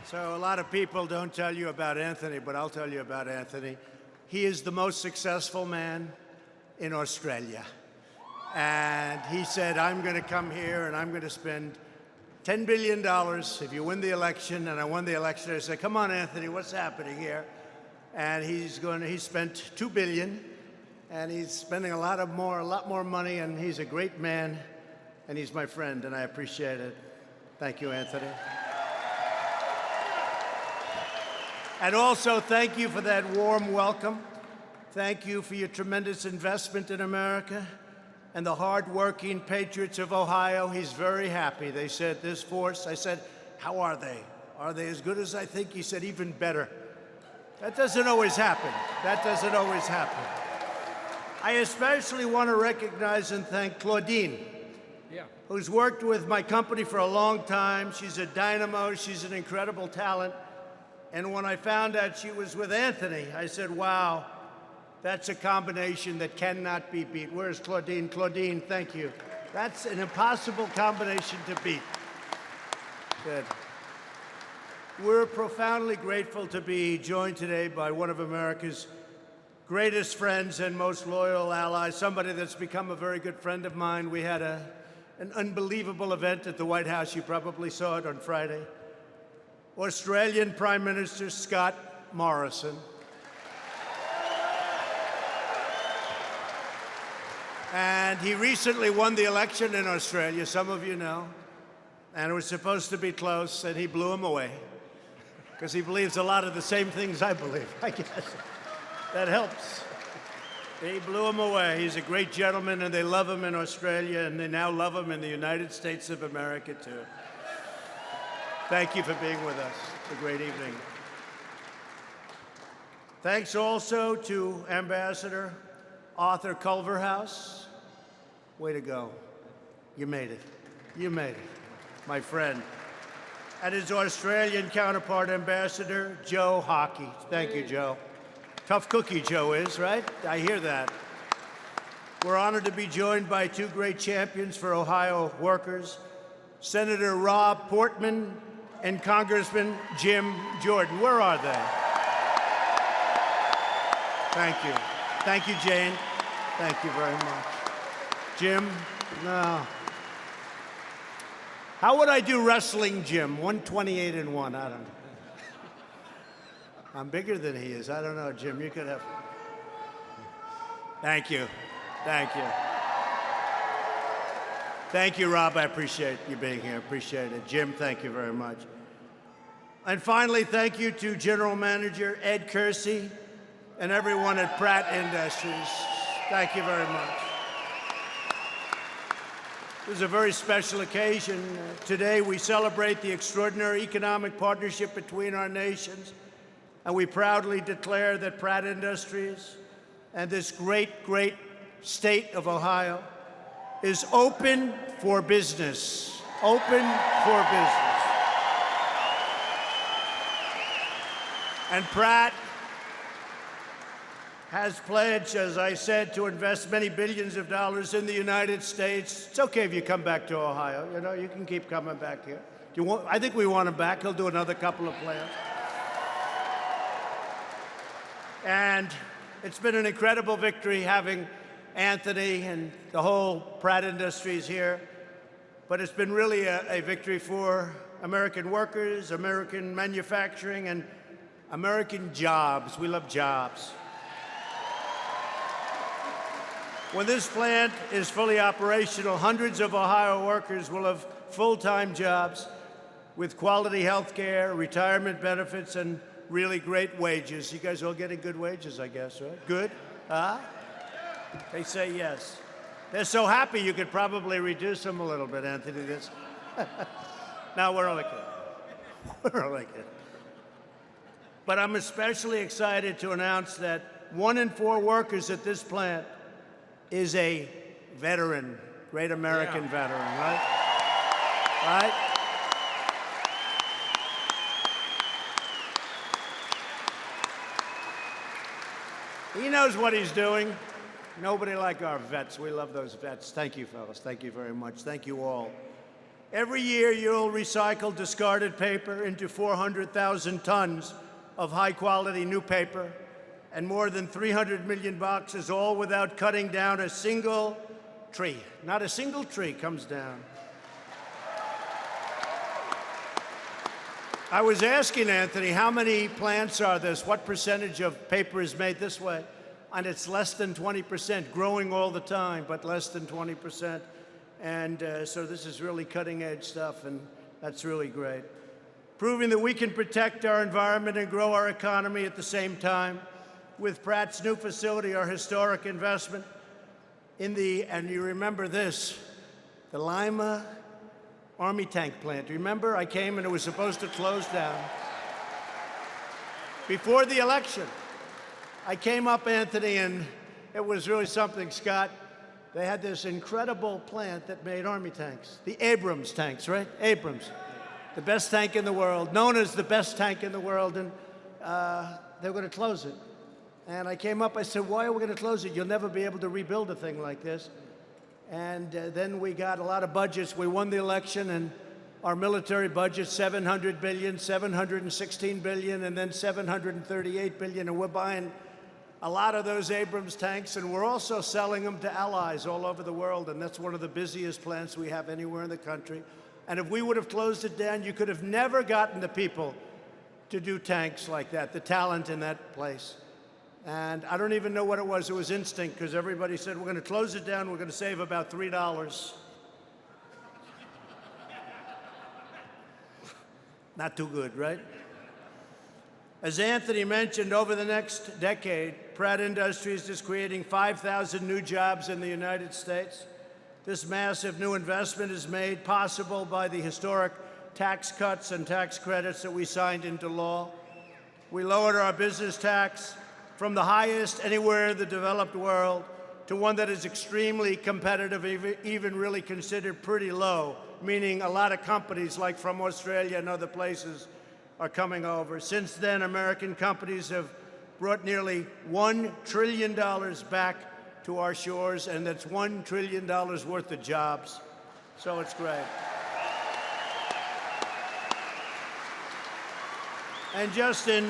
So a lot of people don't tell you about Anthony, but I'll tell you about Anthony. He is the most successful man in Australia. And he said, I'm going to come here and I'm going to spend $10 billion if you win the election. And I won the election. I said, come on, Anthony, what's happening here? And he spent $2 billion, and he's spending a lot more money, and he's a great man, and he's my friend, and I appreciate it. Thank you, Anthony. And also, thank you for that warm welcome. Thank you for your tremendous investment in America and the hard-working patriots of Ohio. He's very happy. They said, this force, I said, how are they? Are they as good as I think? He said, even better. That doesn't always happen. That doesn't always happen. I especially want to recognize and thank Claudine, who's worked with my company for a long time. She's a dynamo. She's an incredible talent. And when I found out she was with Anthony, I said, wow, that's a combination that cannot be beat. Where's Claudine? Claudine, thank you. That's an impossible combination to beat. Good. We're profoundly grateful to be joined today by one of America's greatest friends and most loyal allies, somebody that's become a very good friend of mine. We had an unbelievable event at the White House. You probably saw it on Friday. Australian Prime Minister Scott Morrison. And he recently won the election in Australia, some of you know. And it was supposed to be close, and he blew him away. Because he believes a lot of the same things I believe, I guess. That helps. He blew him away. He's a great gentleman, and they love him in Australia, and they now love him in the United States of America, too. Thank you for being with us. It's a great evening. Thanks also to Ambassador Arthur Culverhouse. Way to go. You made it. You made it, my friend. And his Australian counterpart, Ambassador Joe Hockey. Thank you, Joe. Tough cookie, Joe is, right? I hear that. We're honored to be joined by two great champions for Ohio workers, Senator Rob Portman and Congressman Jim Jordan. Where are they? Thank you. Thank you, Jane. Thank you very much. Jim? No. How would I do wrestling, Jim? 128-1, I don't know. I'm bigger than he is. I don't know, Jim. You could have. Thank you. Thank you. Thank you, Rob. I appreciate you being here. Appreciate it. Jim, thank you very much. And finally, thank you to General Manager Ed Kersey and everyone at Pratt Industries. Thank you very much. This is a very special occasion. Today, we celebrate the extraordinary economic partnership between our nations, and we proudly declare that Pratt Industries and this great, great state of Ohio is open for business. Open for business. And Pratt has pledged, as I said, to invest many billions of dollars in the United States. It's okay if you come back to Ohio. You know, you can keep coming back here. I think we want him back. He'll do another couple of plants. And it's been an incredible victory having Anthony and the whole Pratt Industries here. But it's been really a victory for American workers, American manufacturing, and American jobs. We love jobs. When this plant is fully operational, hundreds of Ohio workers will have full-time jobs with quality health care, retirement benefits, and really great wages. You guys all getting good wages, I guess, right? Good? Huh? They say yes. They're so happy you could probably reduce them a little bit, Anthony. No, we're only kidding. We're only kidding. But I'm especially excited to announce that 1 in 4 workers at this plant is a veteran, great American veteran, right? Right? He knows what he's doing. Nobody like our vets. We love those vets. Thank you, fellas. Thank you very much. Thank you all. Every year, you'll recycle discarded paper into 400,000 tons of high-quality new paper and more than 300 million boxes, all without cutting down a single tree. Not a single tree comes down. I was asking Anthony, how many plants are this? What percentage of paper is made this way? And it's less than 20%, growing all the time, but less than 20%. And so this is really cutting-edge stuff, and that's really great. Proving that we can protect our environment and grow our economy at the same time. With Pratt's new facility, our historic investment in and you remember this, the Lima Army tank plant. Remember, I came and it was supposed to close down. Before the election, I came up, Anthony, and it was really something, Scott. They had this incredible plant that made Army tanks. The Abrams tanks, right? Abrams. The best tank in the world, known as the best tank in the world, and they were going to close it. And I came up, I said, why are we going to close it? You'll never be able to rebuild a thing like this. And then we got a lot of budgets. We won the election, and our military budget, $700 billion, $716 billion, and then $738 billion. And we're buying a lot of those Abrams tanks, and we're also selling them to allies all over the world. And that's one of the busiest plants we have anywhere in the country. And if we would have closed it down, you could have never gotten the people to do tanks like that, the talent in that place. And I don't even know what it was. It was instinct, because everybody said, we're going to close it down. We're going to save about $3. Not too good, right? As Anthony mentioned, over the next decade, Pratt Industries is creating 5,000 new jobs in the United States. This massive new investment is made possible by the historic tax cuts and tax credits that we signed into law. We lowered our business tax from the highest anywhere in the developed world to one that is extremely competitive, even really considered pretty low, meaning a lot of companies like from Australia and other places are coming over. Since then, American companies have brought nearly $1 trillion back to our shores, and that's $1 trillion worth of jobs. So it's great. And just in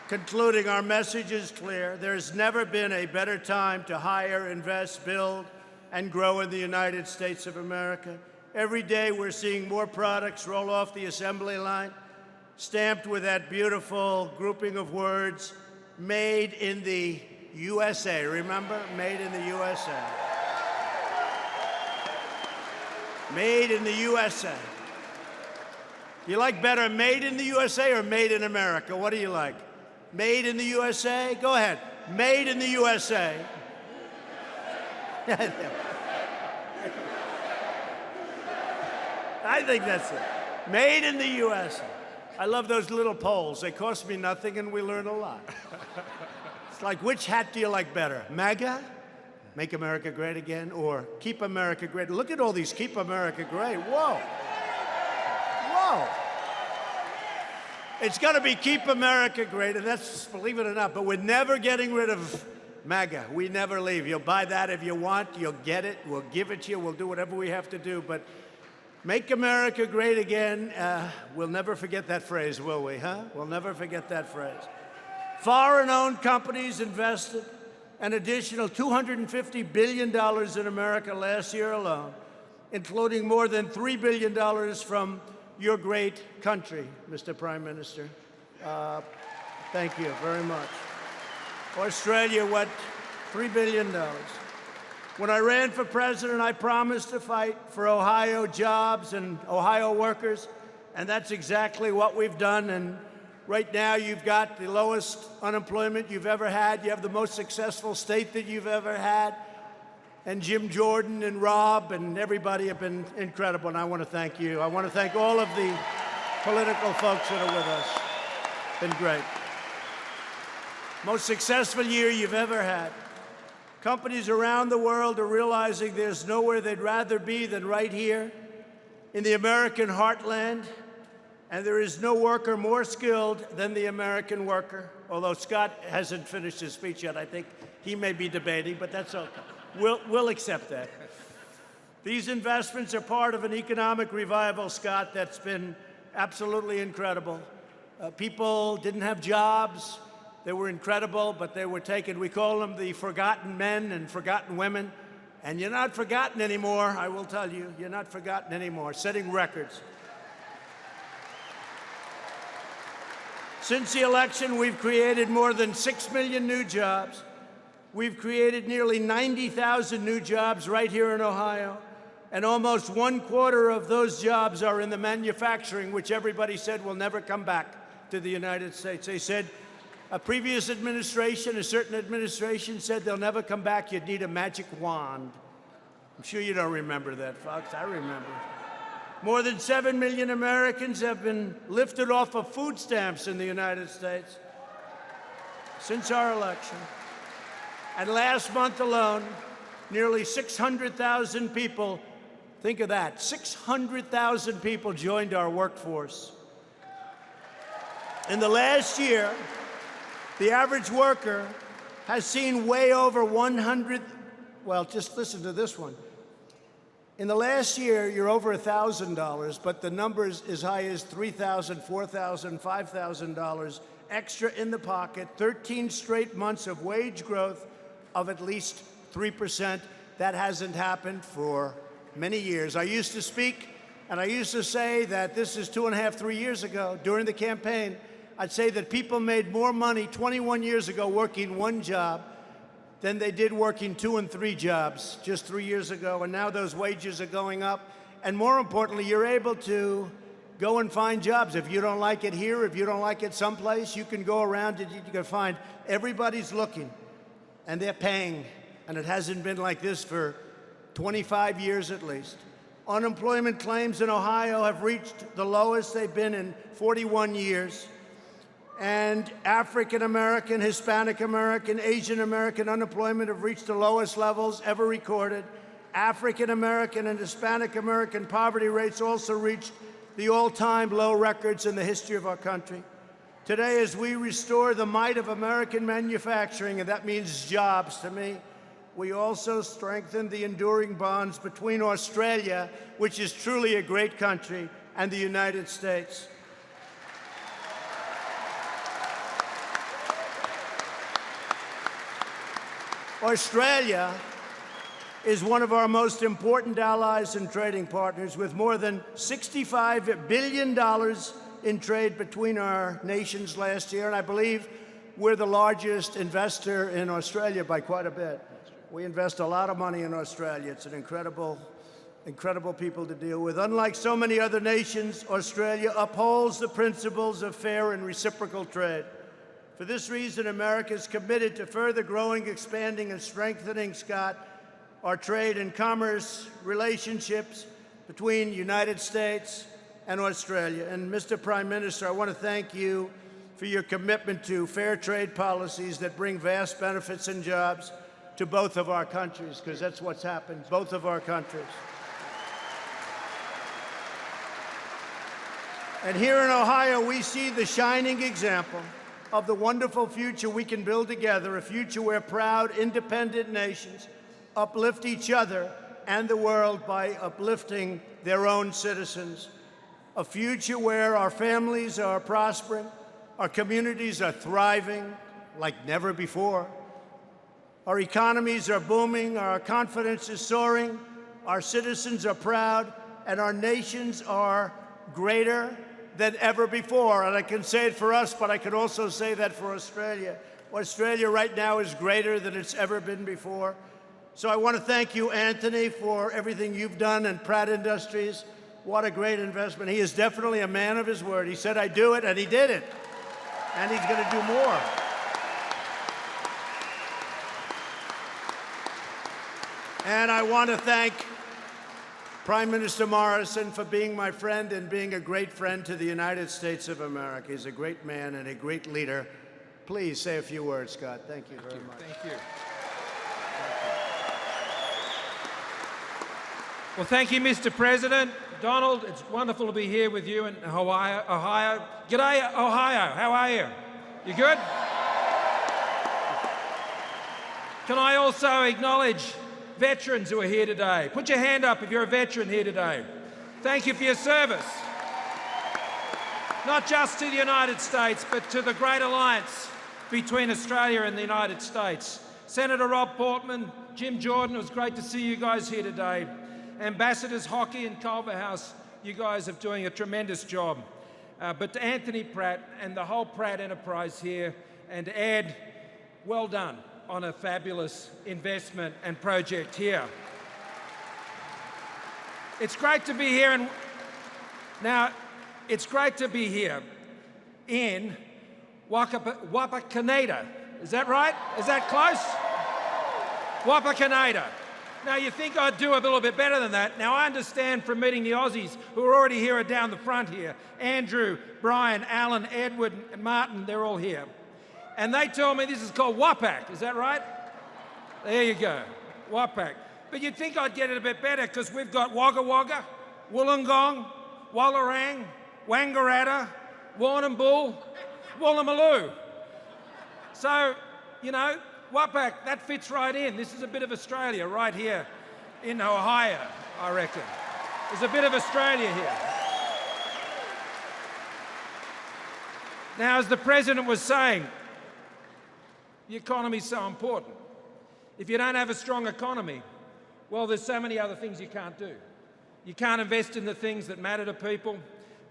concluding, our message is clear. There's never been a better time to hire, invest, build, and grow in the United States of America. Every day we're seeing more products roll off the assembly line, stamped with that beautiful grouping of words, made in the USA. Remember? Made in the USA. Made in the USA. You like better made in the USA or made in America? What do you like? Made in the USA? Go ahead. Made in the USA. I think that's it. Made in the USA. I love those little polls. They cost me nothing, and we learn a lot. It's like, which hat do you like better? MAGA? Make America Great Again? Or Keep America Great? Look at all these Keep America Great. Whoa. Whoa. It's going to be Keep America Great, and that's, believe it or not, but we're never getting rid of MAGA. We never leave. You'll buy that if you want. You'll get it. We'll give it to you. We'll do whatever we have to do. But Make America Great Again, we'll never forget that phrase, will we, huh? We'll never forget that phrase. Foreign-owned companies invested an additional $250 billion in America last year alone, including more than $3 billion from your great country, Mr. Prime Minister. Thank you very much. Australia, what, $3 billion. When I ran for president, I promised to fight for Ohio jobs and Ohio workers, and that's exactly what we've done. And right now, you've got the lowest unemployment you've ever had. You have the most successful state that you've ever had. And Jim Jordan and Rob and everybody have been incredible, and I want to thank you. I want to thank all of the political folks that are with us. Been great. Most successful year you've ever had. Companies around the world are realizing there's nowhere they'd rather be than right here in the American heartland, and there is no worker more skilled than the American worker. Although Scott hasn't finished his speech yet, I think he may be debating, but that's okay. We'll accept that. These investments are part of an economic revival, Scott, that's been absolutely incredible. People didn't have jobs. They were incredible, but they were taken. We call them the forgotten men and forgotten women. And you're not forgotten anymore, I will tell you. You're not forgotten anymore, setting records. Since the election, we've created more than 6 million new jobs. We've created nearly 90,000 new jobs right here in Ohio. And almost 1/4 of those jobs are in the manufacturing, which everybody said will never come back to the United States. They said a previous administration, a certain administration, said they'll never come back. You'd need a magic wand. I'm sure you don't remember that, folks. I remember. More than 7 million Americans have been lifted off of food stamps in the United States since our election. And last month alone, nearly 600,000 people, think of that, 600,000 people joined our workforce. In the last year, the average worker has seen way over 100, well, just listen to this one. In the last year, you're over $1,000, but the number's as high as $3,000, $4,000, $5,000 extra in the pocket, 13 straight months of wage growth of at least 3%. That hasn't happened for many years. I used to speak, and I used to say that this is 2.5, 3 years ago, during the campaign, I'd say that people made more money 21 years ago working one job than they did working 2 and 3 jobs just 3 years ago. And now those wages are going up. And more importantly, you're able to go and find jobs. If you don't like it here, if you don't like it someplace, you can go around and you can find. Everybody's looking, and they're paying. And it hasn't been like this for 25 years at least. Unemployment claims in Ohio have reached the lowest they've been in 41 years. And African American, Hispanic American, Asian American unemployment have reached the lowest levels ever recorded. African American and Hispanic American poverty rates also reached the all-time low records in the history of our country. Today, as we restore the might of American manufacturing, and that means jobs to me, we also strengthen the enduring bonds between Australia, which is truly a great country, and the United States. Australia is one of our most important allies and trading partners, with more than $65 billion in trade between our nations last year. And I believe we're the largest investor in Australia by quite a bit. We invest a lot of money in Australia. It's an incredible people to deal with. Unlike so many other nations, Australia upholds the principles of fair and reciprocal trade. For this reason, America is committed to further growing, expanding, and strengthening, Scott, our trade and commerce relationships between the United States and Australia. And Mr. Prime Minister, I want to thank you for your commitment to fair trade policies that bring vast benefits and jobs to both of our countries, because that's what's happened, both of our countries. And here in Ohio, we see the shining example of the wonderful future we can build together, a future where proud, independent nations uplift each other and the world by uplifting their own citizens, a future where our families are prospering, our communities are thriving like never before, our economies are booming, our confidence is soaring, our citizens are proud, and our nations are greater than ever before. And I can say it for us, but I can also say that for Australia. Australia right now is greater than it's ever been before. So I want to thank you, Anthony, for everything you've done, and Pratt Industries. What a great investment. He is definitely a man of his word. He said, I do it, and he did it. And he's going to do more. And I want to thank Prime Minister Morrison for being my friend and being a great friend to the United States of America. He's a great man and a great leader. Please say a few words, Scott. Thank you very much. Thank you. Well, thank you, Mr. President. Donald, it's wonderful to be here with you in Ohio. G'day, Ohio. How are you? You good? Can I also acknowledge veterans who are here today. Put your hand up if you're a veteran here today. Thank you for your service. Not just to the United States, but to the great alliance between Australia and the United States. Senator Rob Portman, Jim Jordan, it was great to see you guys here today. Ambassadors Hockey and Culverhouse, you guys are doing a tremendous job. But to Anthony Pratt and the whole Pratt enterprise here, and Ed, well done on a fabulous investment and project here. It's great to be here, it's great to be here in Wapakoneta. Is that right? Is that close? Wapakoneta. Now, you think I'd do a little bit better than that. Now, I understand from meeting the Aussies who are already here down the front here. Andrew, Brian, Alan, Edward, and Martin, they're all here. And they tell me this is called Wapak. Is that right? There you go. Wapak. But you'd think I'd get it a bit better because we've got Wagga Wagga, Wollongong, Wallarang, Wangaratta, Warrnambool, Woolloomooloo. So, you know, Wapak, that fits right in. This is a bit of Australia right here in Ohio, I reckon. There's a bit of Australia here. Now, as the President was saying, the economy is so important. If you don't have a strong economy, well, there's so many other things you can't do. You can't invest in the things that matter to people.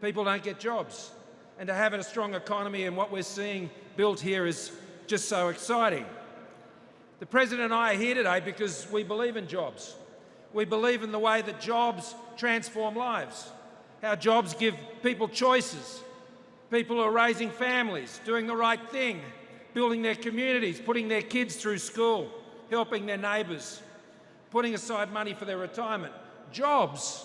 People don't get jobs. And to have a strong economy and what we're seeing built here is just so exciting. The President and I are here today because we believe in jobs. We believe in the way that jobs transform lives, how jobs give people choices, people who are raising families, doing the right thing, building their communities, putting their kids through school, helping their neighbours, putting aside money for their retirement. Jobs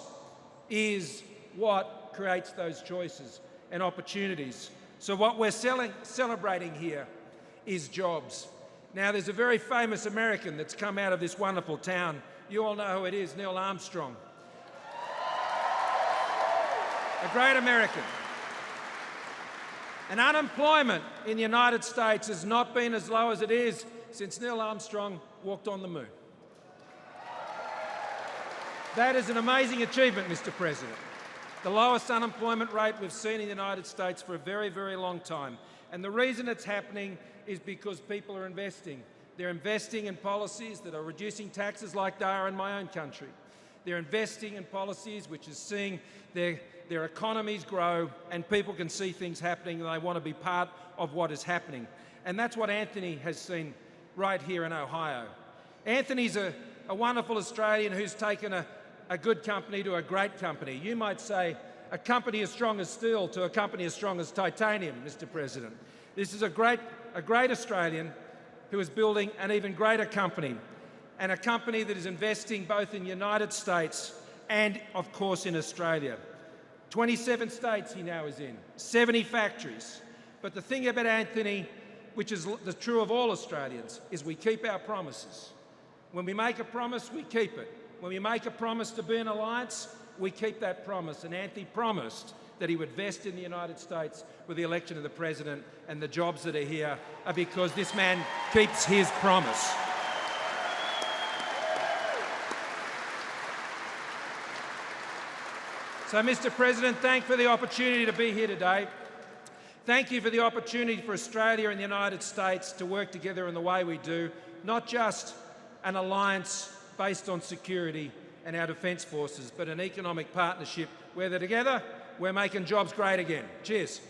is what creates those choices and opportunities. So what we're celebrating here is jobs. Now, there's a very famous American that's come out of this wonderful town. You all know who it is, Neil Armstrong. A great American. And unemployment in the United States has not been as low as it is since Neil Armstrong walked on the moon. That is an amazing achievement, Mr. President. The lowest unemployment rate we've seen in the United States for a very, very long time. And the reason it's happening is because people are investing. They're investing in policies that are reducing taxes like they are in my own country. They're investing in policies which is seeing their economies grow and people can see things happening and they want to be part of what is happening. And that's what Anthony has seen right here in Ohio. Anthony's a wonderful Australian who's taken a good company to a great company. You might say a company as strong as steel to a company as strong as titanium, Mr. President. This is a great Australian who is building an even greater company, and a company that is investing both in the United States and, of course, in Australia. 27 states he now is in, 70 factories. But the thing about Anthony, which is true of all Australians, is we keep our promises. When we make a promise, we keep it. When we make a promise to be an alliance, we keep that promise. And Anthony promised that he would invest in the United States with the election of the President, and the jobs that are here are because this man keeps his promise. So, Mr. President, thank you for the opportunity to be here today. Thank you for the opportunity for Australia and the United States to work together in the way we do, not just an alliance based on security and our defence forces, but an economic partnership where together we're making jobs great again. Cheers.